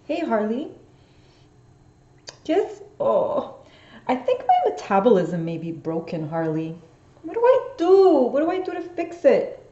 Hey Harley, just I think my metabolism may be broken, Harley. What do I do? What do I do to fix it?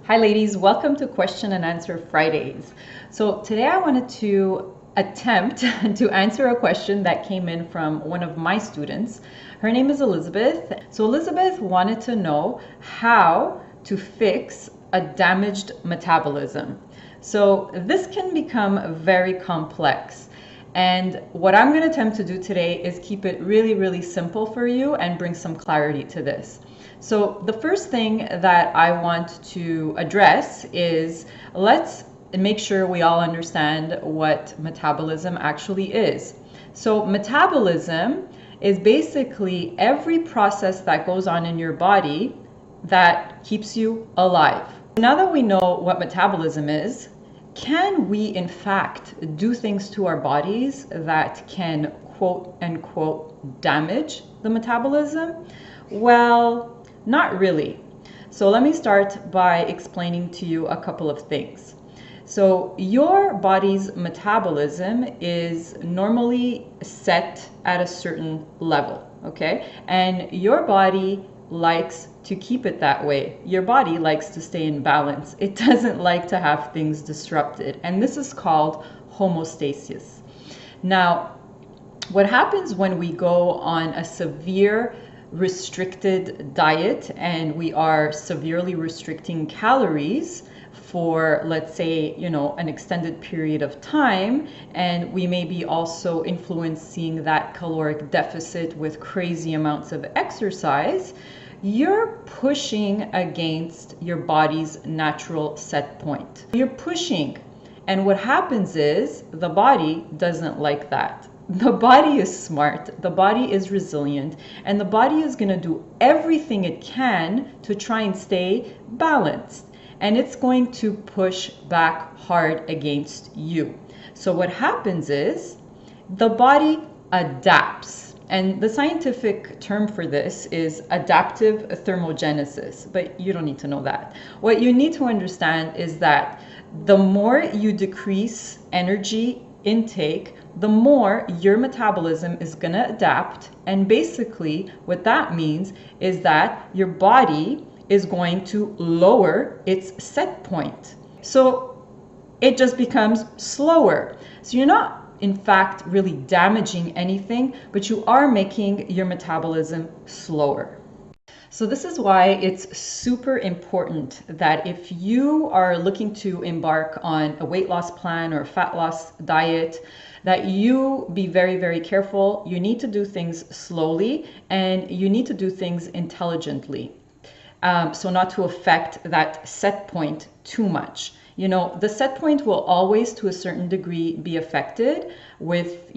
Hi ladies, welcome to Question and Answer Fridays. So today I wanted to attempt to answer a question that came in from one of my students. Her name is Elizabeth. So Elizabeth wanted to know how to fix a damaged metabolism. So this can become very complex. And what I'm going to attempt to do today is keep it really simple for you and bring some clarity to this. So the first thing that I want to address is let's make sure we all understand what metabolism actually is. So metabolism is basically every process that goes on in your body that keeps you alive. Now that we know what metabolism is, can we in fact do things to our bodies that can quote unquote damage the metabolism? Well, not really. So let me start by explaining to you a couple of things. So your body's metabolism is normally set at a certain level, okay? And your body likes to keep it that way. Your body likes to stay in balance. It doesn't like to have things disrupted. And this is called homeostasis. Now, what happens when we go on a severe restricted diet and we are severely restricting calories for, let's say, an extended period of time, and we may be also influencing that caloric deficit with crazy amounts of exercise, you're pushing against your body's natural set point. You're pushing, and what happens is the body doesn't like that. The body is smart, the body is resilient, and the body is going to do everything it can to try and stay balanced. And it's going to push back hard against you. So what happens is the body adapts. And the scientific term for this is adaptive thermogenesis, but you don't need to know that. What you need to understand is that the more you decrease energy intake, the more your metabolism is going to adapt. And basically what that means is that your body is going to lower its set point. So it just becomes slower. So you're not in fact really damaging anything, but you are making your metabolism slower. So this is why it's super important that if you are looking to embark on a weight loss plan or a fat loss diet, that you be very careful. You need to do things slowly and you need to do things intelligently. So not to affect that set point too much. The set point will always to a certain degree be affected with,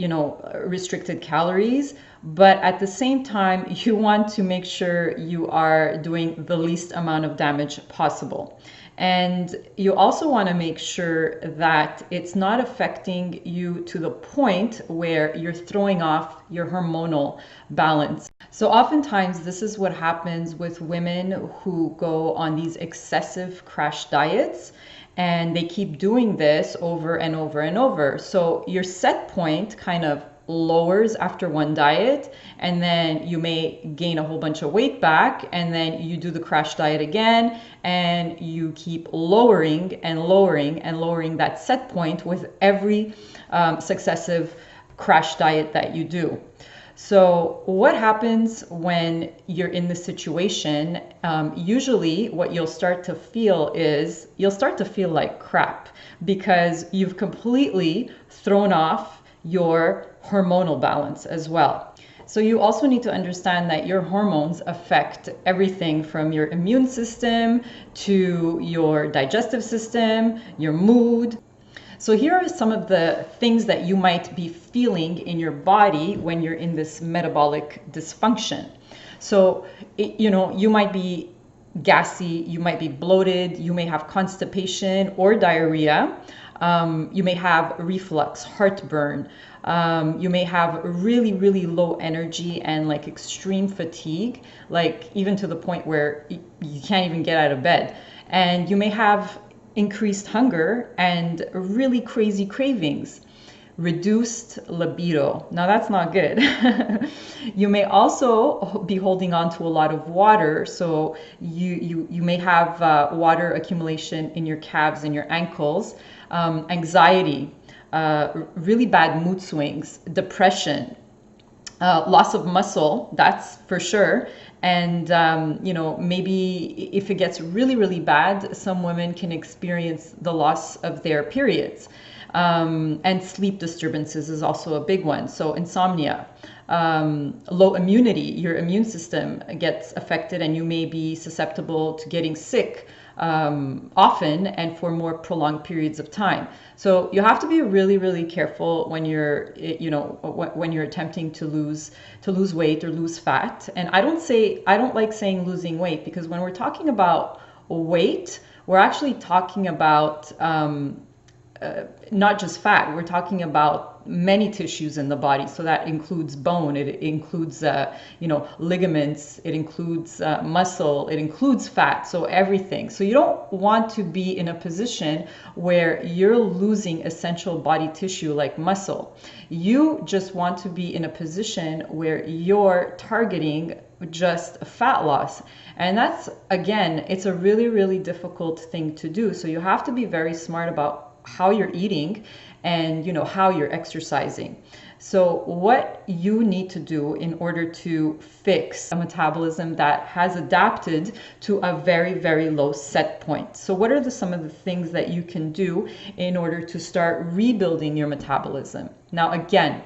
restricted calories, but at the same time, you want to make sure you are doing the least amount of damage possible. And you also want to make sure that it's not affecting you to the point where you're throwing off your hormonal balance. So oftentimes this is what happens with women who go on these excessive crash diets, and they keep doing this over and over and over. So your set point kind of lowers after one diet, and then you may gain a whole bunch of weight back, and then you do the crash diet again, and you keep lowering and lowering that set point with every successive crash diet that you do. So what happens when you're in this situation? Usually what you'll start to feel is you'll start to feel like crap because you've completely thrown off your hormonal balance as well. So you also need to understand that your hormones affect everything from your immune system to your digestive system, your mood. So here are some of the things that you might be feeling in your body when you're in this metabolic dysfunction. So, you might be gassy, you might be bloated, you may have constipation or diarrhea. You may have reflux, heartburn. You may have really, really low energy and like extreme fatigue, like even to the point where you can't even get out of bed. And you may have increased hunger and really crazy cravings. Reduced libido. Now that's not good. You may also be holding on to a lot of water, so you may have water accumulation in your calves and your ankles. Anxiety, really bad mood swings, depression, loss of muscle, that's for sure. And maybe if it gets really, really bad, some women can experience the loss of their periods. And sleep disturbances is also a big one. So insomnia, low immunity, your immune system gets affected and you may be susceptible to getting sick often and for more prolonged periods of time. So you have to be really, really careful when you're, when you're attempting to lose weight or lose fat. And I don't like saying losing weight, because when we're talking about weight, we're actually talking about not just fat. We're talking about many tissues in the body. So that includes bone, it includes ligaments, it includes muscle, it includes fat, so everything. So you don't want to be in a position where you're losing essential body tissue like muscle. You just want to be in a position where you're targeting just fat loss. And that's, again, it's a really, really difficult thing to do. So you have to be very smart about how you're eating and how you're exercising. So what you need to do in order to fix a metabolism that has adapted to a very, very low set point. So what are some of the things that you can do in order to start rebuilding your metabolism? Now, again,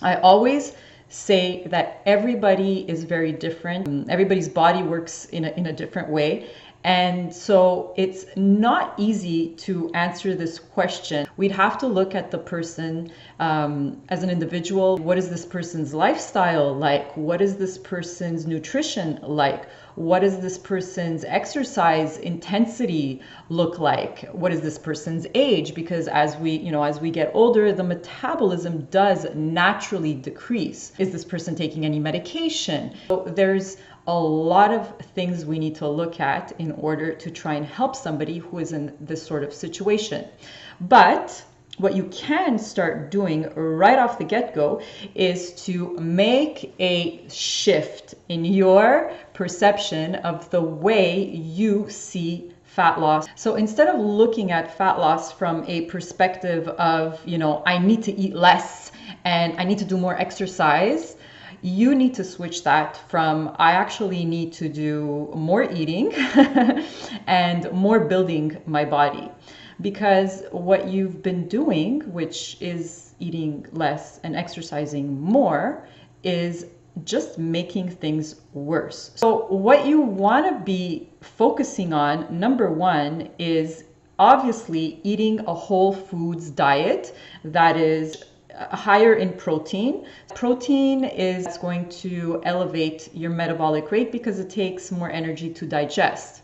I always say that everybody is very different. Everybody's body works in a different way. And so it's not easy to answer this question. We'd have to look at the person as an individual. What is this person's lifestyle like? What is this person's nutrition like? What does this person's exercise intensity look like? What is this person's age? Because as we get older, the metabolism does naturally decrease. Is this person taking any medication? So there's a lot of things we need to look at in order to try and help somebody who is in this sort of situation. But what you can start doing right off the get-go is to make a shift in your perception of the way you see fat loss. So instead of looking at fat loss from a perspective of, I need to eat less and I need to do more exercise, you need to switch that from I actually need to do more eating and more building my body. Because what you've been doing, which is eating less and exercising more, is just making things worse. So what you want to be focusing on, number one, is obviously eating a whole foods diet that is higher in protein. Protein is going to elevate your metabolic rate because it takes more energy to digest.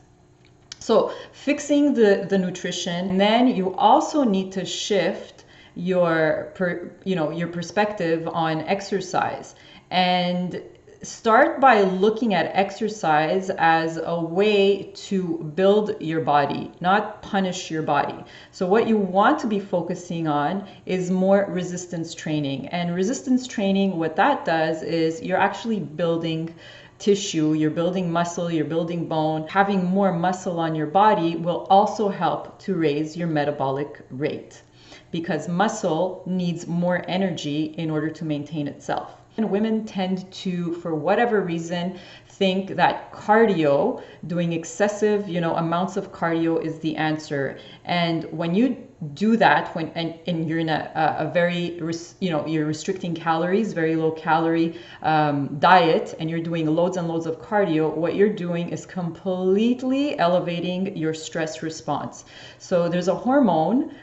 So fixing the nutrition, and then you also need to shift your perspective on exercise, and start by looking at exercise as a way to build your body, not punish your body. So what you want to be focusing on is more resistance training. And resistance training, what that does is you're actually building tissue, you're building muscle, you're building bone. Having more muscle on your body will also help to raise your metabolic rate, because muscle needs more energy in order to maintain itself. And women tend to, for whatever reason, think that cardio, doing excessive, amounts of cardio is the answer. And when you do that, and you're in a very, you're restricting calories, very low calorie diet, and you're doing loads and loads of cardio, what you're doing is completely elevating your stress response. So there's a hormone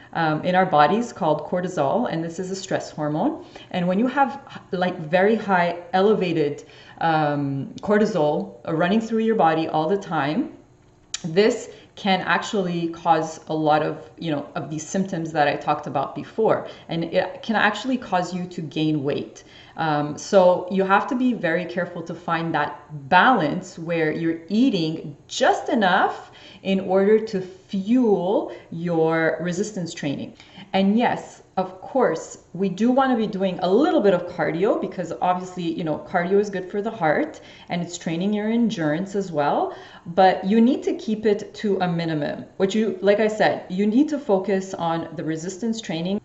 in our bodies called cortisol, and this is a stress hormone. And when you have like very high elevated cortisol running through your body all the time, This can actually cause a lot of, of these symptoms that I talked about before, and it can actually cause you to gain weight. So you have to be very careful to find that balance where you're eating just enough in order to fuel your resistance training. And yes, of course, we do want to be doing a little bit of cardio because obviously, cardio is good for the heart and it's training your endurance as well. But you need to keep it to a minimum. Like I said, you need to focus on the resistance training.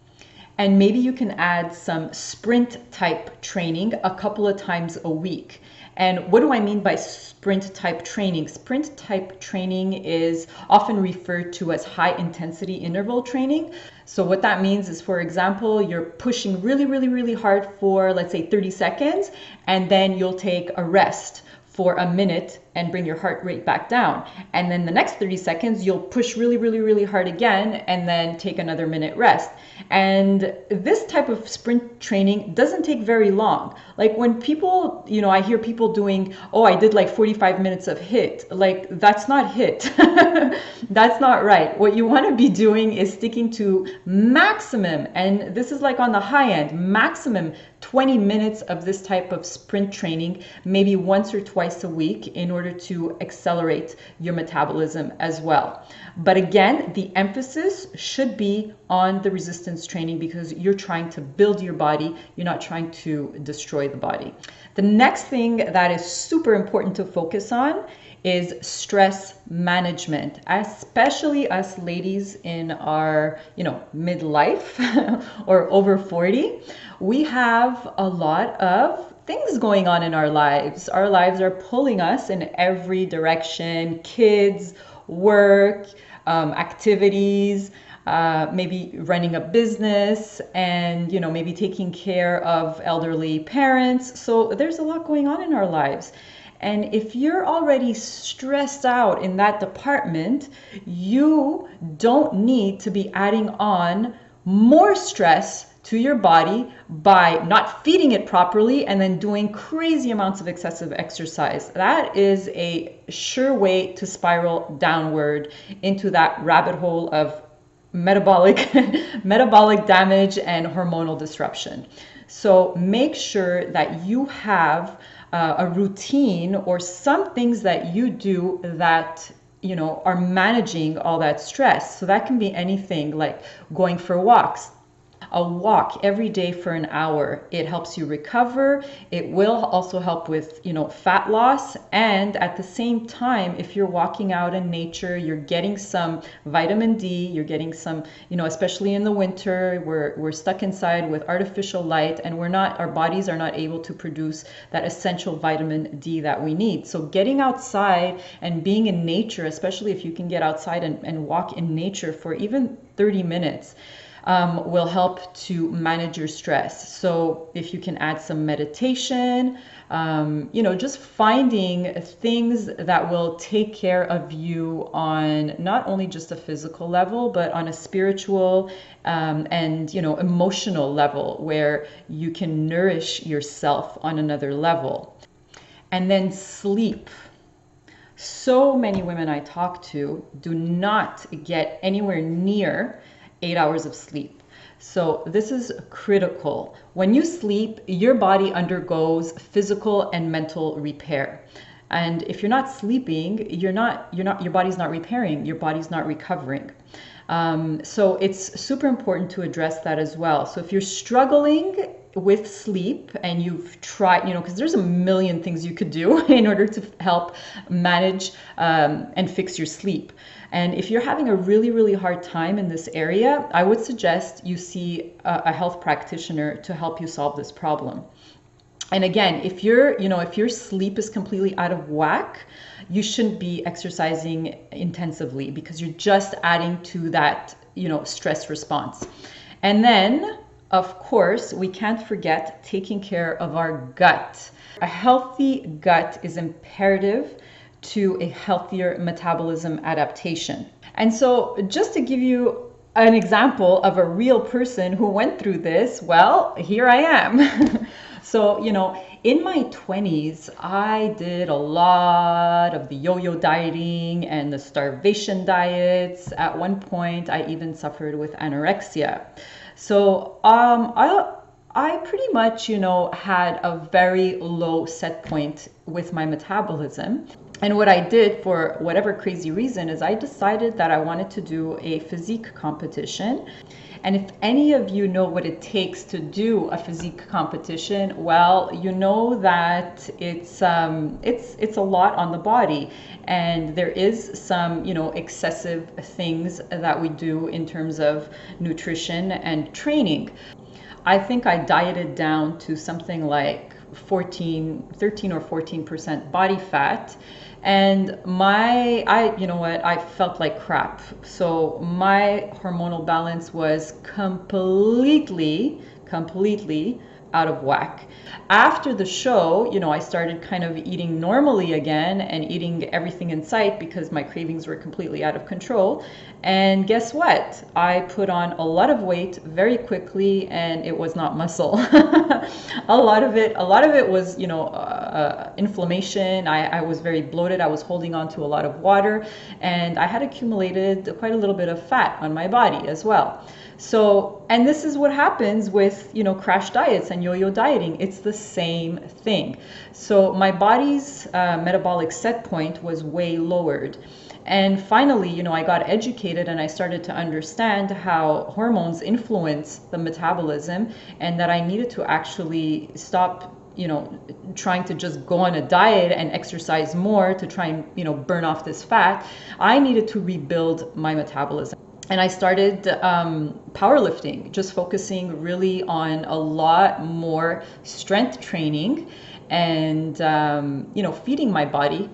And maybe you can add some sprint type training a couple of times a week. And what do I mean by sprint type training? Sprint type training is often referred to as high intensity interval training. So what that means is, for example, you're pushing really, really, really hard for, let's say, 30 seconds, and then you'll take a rest for a minute and bring your heart rate back down. And then the next 30 seconds, you'll push really, really, really hard again, and then take another minute rest. And this type of sprint training doesn't take very long. Like when people, I hear people doing, oh, I did like 45 minutes of HIIT. Like that's not HIIT. That's not right. What you want to be doing is sticking to maximum, and this is like on the high end, maximum 20 minutes of this type of sprint training, maybe once or twice a week, in order to accelerate your metabolism as well. But again, the emphasis should be on the resistance training because you're trying to build your body, you're not trying to destroy the body. The next thing that is super important to focus on is stress management, especially us ladies in our, midlife or over 40. We have a lot of things going on in our lives. Our lives are pulling us in every direction: kids, work, activities, maybe running a business, and maybe taking care of elderly parents. So there's a lot going on in our lives. And if you're already stressed out in that department, you don't need to be adding on more stress to your body by not feeding it properly and then doing crazy amounts of excessive exercise. That is a sure way to spiral downward into that rabbit hole of metabolic damage and hormonal disruption. So make sure that you have a routine or some things that you do that are managing all that stress. So that can be anything like going for walks. A walk every day for an hour. It helps you recover. It will also help with, fat loss. And at the same time, if you're walking out in nature, you're getting some vitamin D, you're getting some, especially in the winter, we're stuck inside with artificial light and our bodies are not able to produce that essential vitamin D that we need. So getting outside and being in nature, especially if you can get outside and walk in nature for even 30 minutes, will help to manage your stress. So if you can add some meditation, just finding things that will take care of you on not only just a physical level, but on a spiritual and emotional level, where you can nourish yourself on another level. And then sleep. So many women I talk to do not get anywhere near 8 hours of sleep. So this is critical. When you sleep, your body undergoes physical and mental repair. And if you're not sleeping, your body's not repairing, your body's not recovering. So it's super important to address that as well. So if you're struggling with sleep and you've tried, because there's a million things you could do in order to help manage and fix your sleep. And if you're having a really, really hard time in this area, I would suggest you see a health practitioner to help you solve this problem. And again, if your sleep is completely out of whack, you shouldn't be exercising intensively because you're just adding to that, stress response. And then, of course, we can't forget taking care of our gut. A healthy gut is imperative to a healthier metabolism adaptation. And so just to give you an example of a real person who went through this, well, here I am. So, In my 20s, I did a lot of the yo-yo dieting and the starvation diets. At one point, I even suffered with anorexia. So I pretty much, had a very low set point with my metabolism. And what I did, for whatever crazy reason, is I decided that I wanted to do a physique competition. And if any of you know what it takes to do a physique competition, well, you know that it's a lot on the body, and there is some, excessive things that we do in terms of nutrition and training. I think I dieted down to something like 13 or 14% body fat. And I felt like crap. So my hormonal balance was completely out of whack. After the show, I started kind of eating normally again and eating everything in sight because my cravings were completely out of control. And guess what? I put on a lot of weight very quickly, and it was not muscle. A lot of it was, inflammation. I was very bloated. I was holding on to a lot of water, and I had accumulated quite a little bit of fat on my body as well. So, and this is what happens with, crash diets and yo-yo dieting. It's the same thing. So my body's metabolic set point was way lowered. And finally, I got educated and I started to understand how hormones influence the metabolism, and that I needed to actually stop trying to just go on a diet and exercise more to try and, burn off this fat. I needed to rebuild my metabolism. And I started powerlifting, just focusing really on a lot more strength training and, feeding my body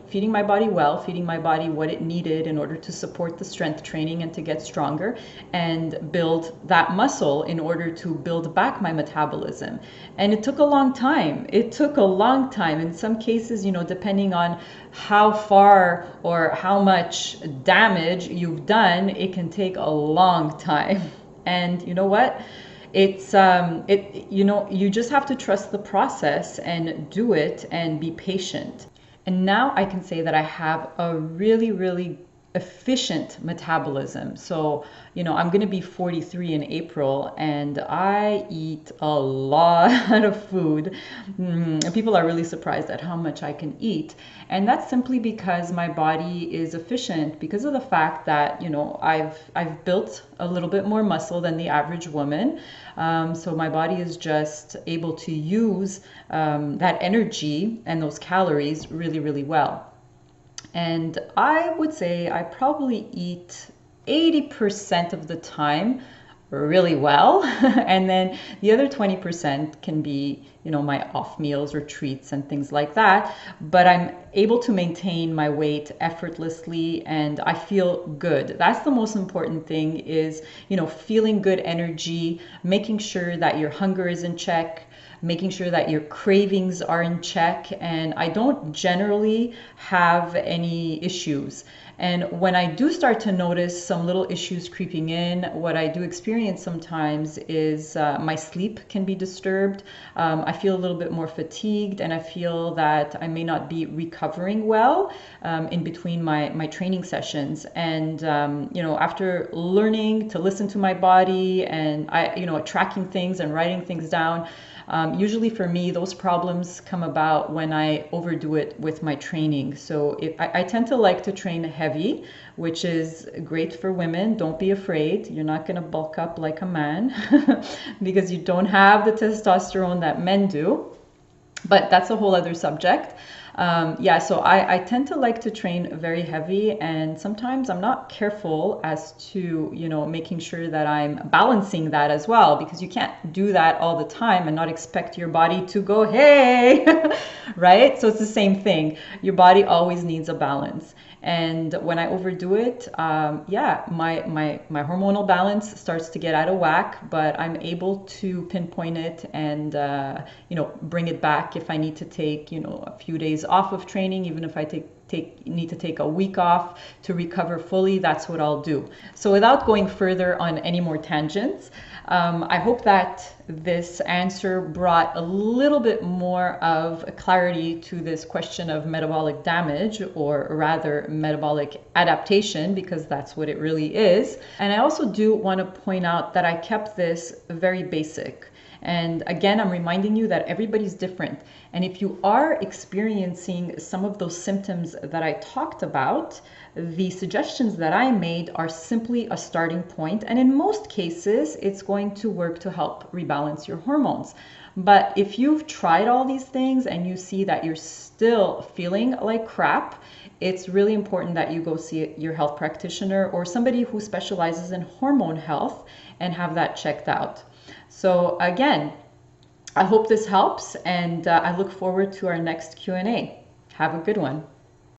well, feeding my body what it needed in order to support the strength training and to get stronger and build that muscle in order to build back my metabolism. And it took a long time. In some cases, depending on how far or how much damage you've done, it can take a long time. And you know what? You just have to trust the process and do it and be patient. And now I can say that I have a really, really efficient metabolism. So, I'm going to be 43 in April, and I eat a lot of food. People are really surprised at how much I can eat. And that's simply because my body is efficient, because of the fact that, I've built a little bit more muscle than the average woman. So my body is just able to use that energy and those calories really, really well. And I would say I probably eat 80% of the time really well. And then the other 20% can be, my off meals or treats and things like that. But I'm able to maintain my weight effortlessly and I feel good. That's the most important thing is, feeling good energy, making sure that your hunger is in check, making sure that your cravings are in check. And I don't generally have any issues. And when I do start to notice some little issues creeping in, what I do experience sometimes is my sleep can be disturbed. I feel a little bit more fatigued, and I feel that I may not be recovering well in between my training sessions. And, after learning to listen to my body and tracking things and writing things down, usually for me, those problems come about when I overdo it with my training. So I tend to like to train heavy, which is great for women. Don't be afraid. You're not going to bulk up like a man because you don't have the testosterone that men do. But that's a whole other subject. So I tend to like to train very heavy, and sometimes I'm not careful as to, making sure that I'm balancing that as well, because you can't do that all the time and not expect your body to go, hey, right? So it's the same thing. Your body always needs a balance. And when I overdo it, my hormonal balance starts to get out of whack, but I'm able to pinpoint it and, bring it back if I need to take, a few days off of training, even if I take need to take a week off to recover fully, that's what I'll do. So without going further on any more tangents, I hope that this answer brought a little bit more of clarity to this question of metabolic damage, or rather metabolic adaptation, because that's what it really is. And I also do want to point out that I kept this very basic. And again, I'm reminding you that everybody's different. And if you are experiencing some of those symptoms that I talked about, the suggestions that I made are simply a starting point. And in most cases, it's going to work to help rebalance your hormones. But if you've tried all these things and you see that you're still feeling like crap, it's really important that you go see your health practitioner or somebody who specializes in hormone health and have that checked out. So again, I hope this helps, and I look forward to our next Q&A. Have a good one.